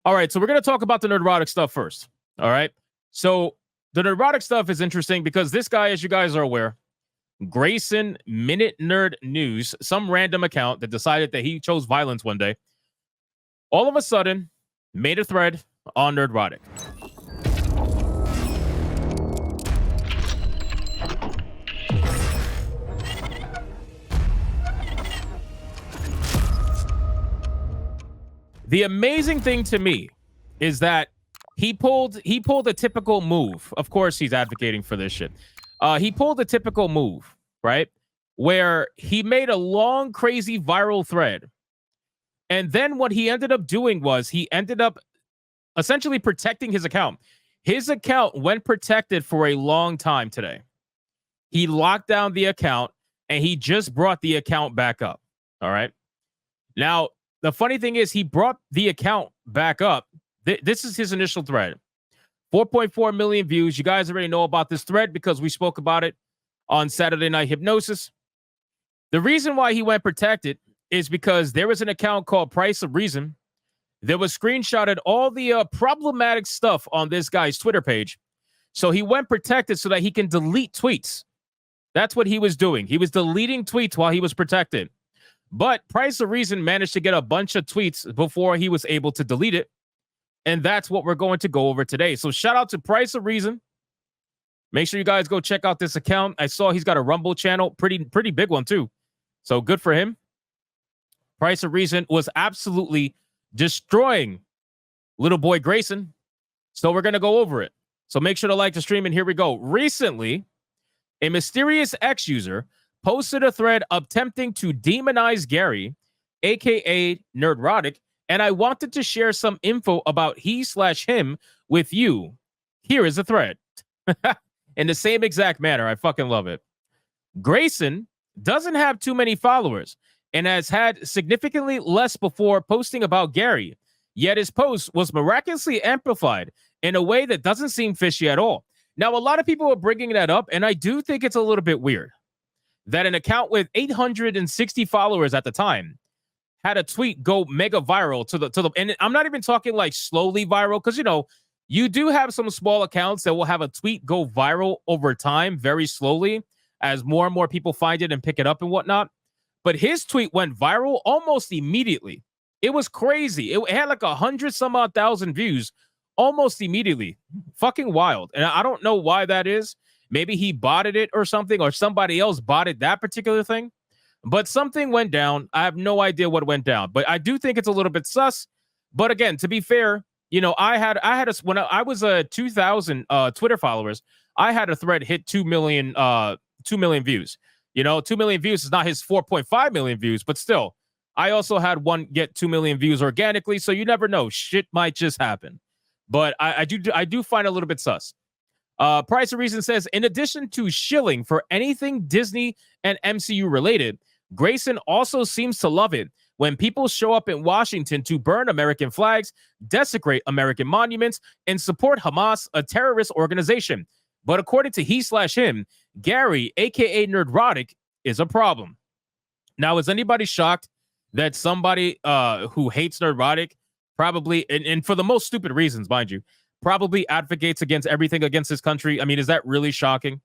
All right, so we're going to talk about the Nerdrotic stuff first. All right. So the Nerdrotic stuff is interesting because this guy, as you guys are aware, Grayson Minute Nerd News, some random account that decided that he chose violence one day, all of a sudden made a thread on Nerdrotic. The amazing thing to me is that he pulled a typical move. Of course, he's advocating for this shit. He pulled a typical move, right? Where he made a long, crazy viral thread. And then what he ended up doing was he ended up essentially protecting his account. His account went protected for a long time today. He locked down the account and he just brought the account back up. All right. Now, the funny thing is he brought the account back up. This is his initial thread. 4.4 million views. You guys already know about this thread because we spoke about it on Saturday Night Hypnosis. The reason why he went protected is because there was an account called Price of Reason that was screenshotted all the problematic stuff on this guy's Twitter page. So he went protected so that he can delete tweets. That's what he was doing. He was deleting tweets while he was protected. But Price of Reason managed to get a bunch of tweets before he was able to delete it. And that's what we're going to go over today. So shout out to Price of Reason. Make sure you guys go check out this account. I saw he's got a Rumble channel, pretty big one too. So good for him. Price of Reason was absolutely destroying little boy Grayson. So we're going to go over it. So make sure to like the stream, and here we go. Recently, a mysterious X user posted a thread attempting to demonize Gary, aka Nerdrotic, and I wanted to share some info about he/him with you. Here is a thread. In the same exact manner. I fucking love it. Grayson doesn't have too many followers and has had significantly less before posting about Gary, yet his post was miraculously amplified in a way that doesn't seem fishy at all. Now, a lot of people are bringing that up, and I do think it's a little bit weird that an account with 860 followers at the time had a tweet go mega viral to the, and I'm not even talking like slowly viral, because, you know, you do have some small accounts that will have a tweet go viral over time, very slowly, as more and more people find it and pick it up and whatnot. But his tweet went viral almost immediately. It was crazy. It had like 100 some odd thousand views almost immediately. Fucking wild. And I don't know why that is. Maybe he botted it or something, or somebody else botted that particular thing. But something went down. I have no idea what went down, but I do think it's a little bit sus. But again, to be fair, you know, when I was 2,000 Twitter followers, I had a thread hit 2 million views. You know, 2 million views is not his 4.5 million views, but still, I also had one get 2 million views organically. So you never know, shit might just happen. But I do find it a little bit sus. Price of Reason says, in addition to shilling for anything Disney and MCU related, Grayson also seems to love it when people show up in Washington to burn American flags, desecrate American monuments, and support Hamas, a terrorist organization. But according to he/him, Gary, aka Nerdrotic, is a problem. Now, is anybody shocked that somebody who hates Nerdrotic probably, and for the most stupid reasons, mind you, probably advocates against everything against his country? I mean, is that really shocking?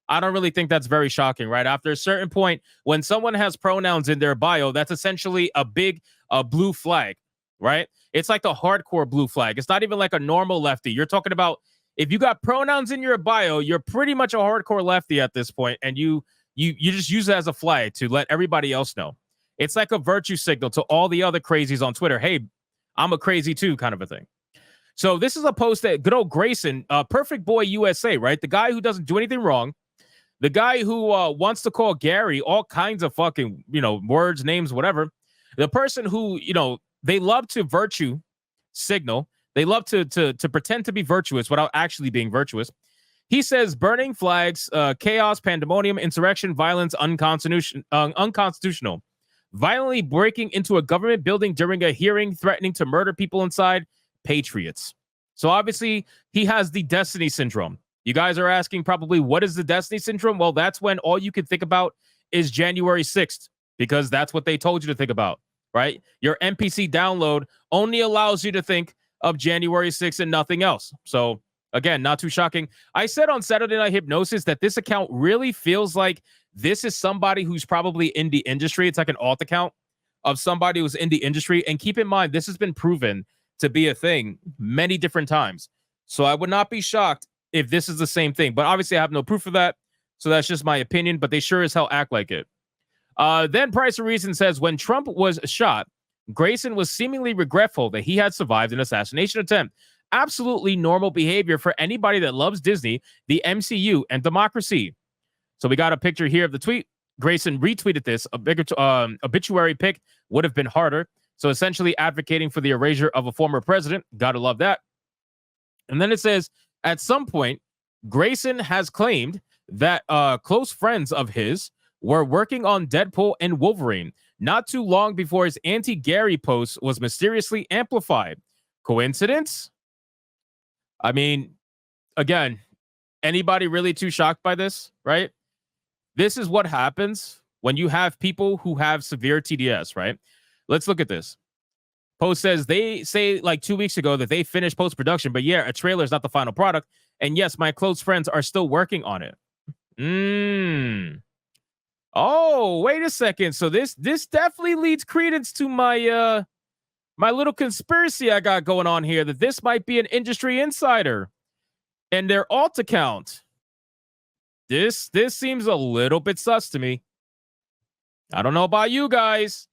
I don't really think that's very shocking, right? After a certain point, when someone has pronouns in their bio, that's essentially a big blue flag, right? It's like the hardcore blue flag. It's not even like a normal lefty. You're talking about if you got pronouns in your bio, you're pretty much a hardcore lefty at this point, and you just use it as a flag to let everybody else know. It's like a virtue signal to all the other crazies on Twitter. Hey, I'm a crazy too, kind of a thing. So this is a post that good old Grayson, Perfect Boy USA, right? The guy who doesn't do anything wrong. The guy who wants to call Gary all kinds of fucking, you know, words, names, whatever. The person who, you know, they love to virtue signal. They love to pretend to be virtuous without actually being virtuous. He says burning flags, chaos, pandemonium, insurrection, violence, unconstitutional. Violently breaking into a government building during a hearing, threatening to murder people inside, patriots. So obviously he has the Destiny syndrome. You guys are asking probably, what is the Destiny syndrome? Well, that's when all you can think about is January 6th, because that's what they told you to think about, right? Your NPC download only allows you to think of January 6th and nothing else. So again, not too shocking. I said on Saturday Night Hypnosis that this account really feels like this is somebody who's probably in the industry. It's like an alt account of somebody who's in the industry. And keep in mind, this has been proven to be a thing many different times. So I would not be shocked if this is the same thing. But obviously, I have no proof of that. So that's just my opinion. But they sure as hell act like it. Then Price of Reason says, when Trump was shot, Grayson was seemingly regretful that he had survived an assassination attempt. Absolutely normal behavior for anybody that loves Disney, the MCU, and democracy. So we got a picture here of the tweet. Grayson retweeted this. A bigger obituary pic would have been harder. So essentially advocating for the erasure of a former president. Gotta love that. And then it says, at some point, Grayson has claimed that close friends of his were working on Deadpool and Wolverine not too long before his anti-Gary post was mysteriously amplified. Coincidence? I mean, again, anybody really too shocked by this, right? This is what happens when you have people who have severe TDS, right? Let's look at this. Post says they say like 2 weeks ago that they finished post-production, but yeah, a trailer is not the final product. And yes, my close friends are still working on it. Oh, wait a second. So this definitely leads credence to my my little conspiracy I got going on here, that this might be an industry insider and their alt account. This seems a little bit sus to me. I don't know about you guys,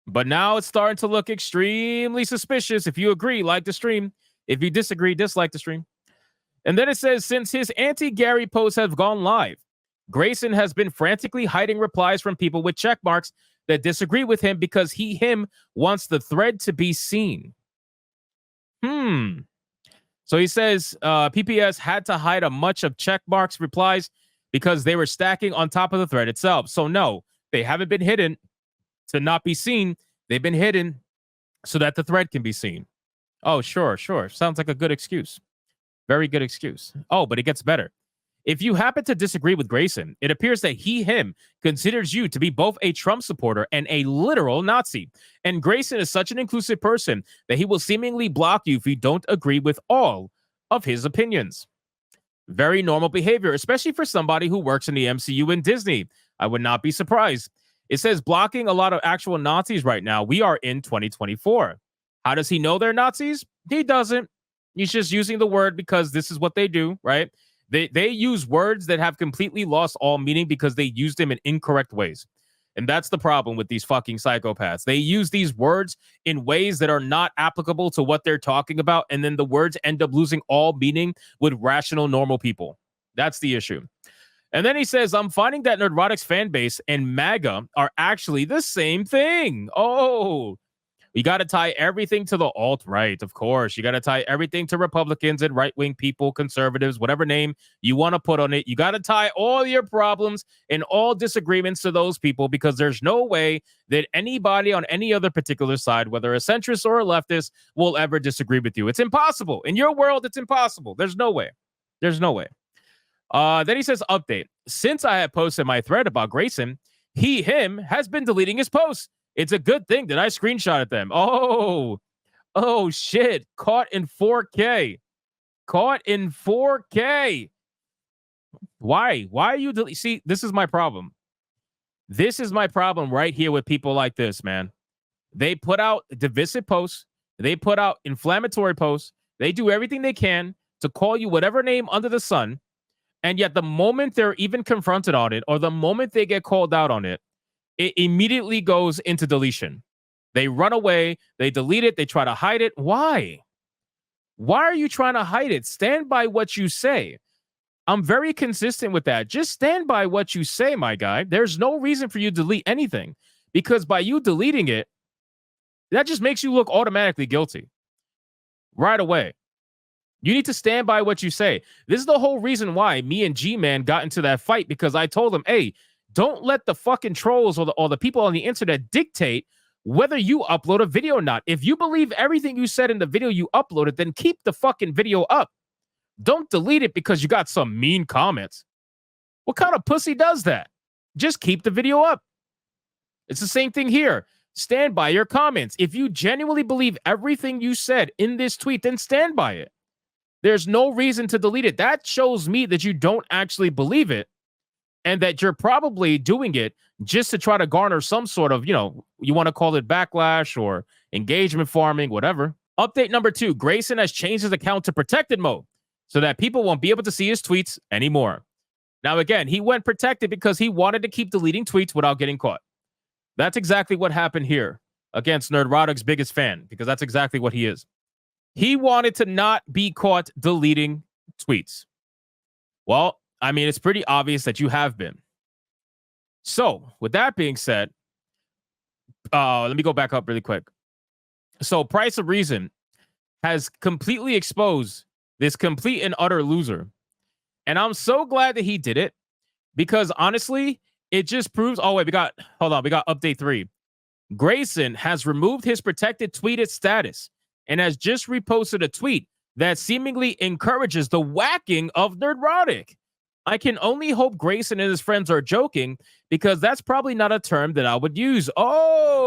but now it's starting to look extremely suspicious. If you agree, like the stream. If you disagree, dislike the stream. And then it says, since his anti-Gary posts have gone live, Grayson has been frantically hiding replies from people with check marks that disagree with him because him wants the thread to be seen. So he says PPS had to hide a much of check marks replies because they were stacking on top of the thread itself. So no, they haven't been hidden to not be seen. They've been hidden so that the thread can be seen. Oh, sure. Sounds like a good excuse. Very good excuse. Oh, but it gets better. If you happen to disagree with Grayson, it appears that him considers you to be both a Trump supporter and a literal Nazi. And Grayson is such an inclusive person that he will seemingly block you if you don't agree with all of his opinions. Very normal behavior, especially for somebody who works in the MCU and Disney. I would not be surprised. It says blocking a lot of actual Nazis right now. We are in 2024. How does he know they're Nazis? He doesn't. He's just using the word because this is what they do, right? They use words that have completely lost all meaning because they use them in incorrect ways. And that's the problem with these fucking psychopaths. They use these words in ways that are not applicable to what they're talking about. And then the words end up losing all meaning with rational, normal people. That's the issue. And then he says, I'm finding that Nerdrotic's fan base and MAGA are actually the same thing. Oh, you got to tie everything to the alt-right, of course. You got to tie everything to Republicans and right-wing people, conservatives, whatever name you want to put on it. You got to tie all your problems and all disagreements to those people because there's no way that anybody on any other particular side, whether a centrist or a leftist, will ever disagree with you. It's impossible. In your world, it's impossible. There's no way. There's no way. Then he says, update. Since I have posted my thread about Grayson, him has been deleting his posts. It's a good thing that I screenshotted them. Oh, shit. Caught in 4K. Caught in 4K. Why? Why are you see, this is my problem. This is my problem right here with people like this, man. They put out divisive posts. They put out inflammatory posts. They do everything they can to call you whatever name under the sun. And yet the moment they're even confronted on it or the moment they get called out on it, it immediately goes into deletion. They run away. They delete it. They try to hide it. Why? Why are you trying to hide it? Stand by what you say. I'm very consistent with that. Just stand by what you say, my guy. There's no reason for you to delete anything because by you deleting it, that just makes you look automatically guilty right away. You need to stand by what you say. This is the whole reason why me and G-Man got into that fight because I told him, hey, don't let the fucking trolls or the people on the internet dictate whether you upload a video or not. If you believe everything you said in the video you uploaded, then keep the fucking video up. Don't delete it because you got some mean comments. What kind of pussy does that? Just keep the video up. It's the same thing here. stand by your comments. If you genuinely believe everything you said in this tweet, then stand by it. There's no reason to delete it. That shows me that you don't actually believe it and that you're probably doing it just to try to garner some sort of, you want to call it backlash or engagement farming, whatever. Update number 2, Grayson has changed his account to protected mode so that people won't be able to see his tweets anymore. Now, again, he went protected because he wanted to keep deleting tweets without getting caught. That's exactly what happened here against Nerdrotic's biggest fan, because that's exactly what he is. He wanted to not be caught deleting tweets. Well, I mean, it's pretty obvious that you have been. So, with that being said, let me go back up really quick. So, Price of Reason has completely exposed this complete and utter loser. And I'm so glad that he did it, because honestly, it just proves. Oh, wait, we got update 3. Grayson has removed his protected tweeted status and has just reposted a tweet that seemingly encourages the whacking of Nerdrotic. I can only hope Grayson and his friends are joking, because that's probably not a term that I would use. Oh,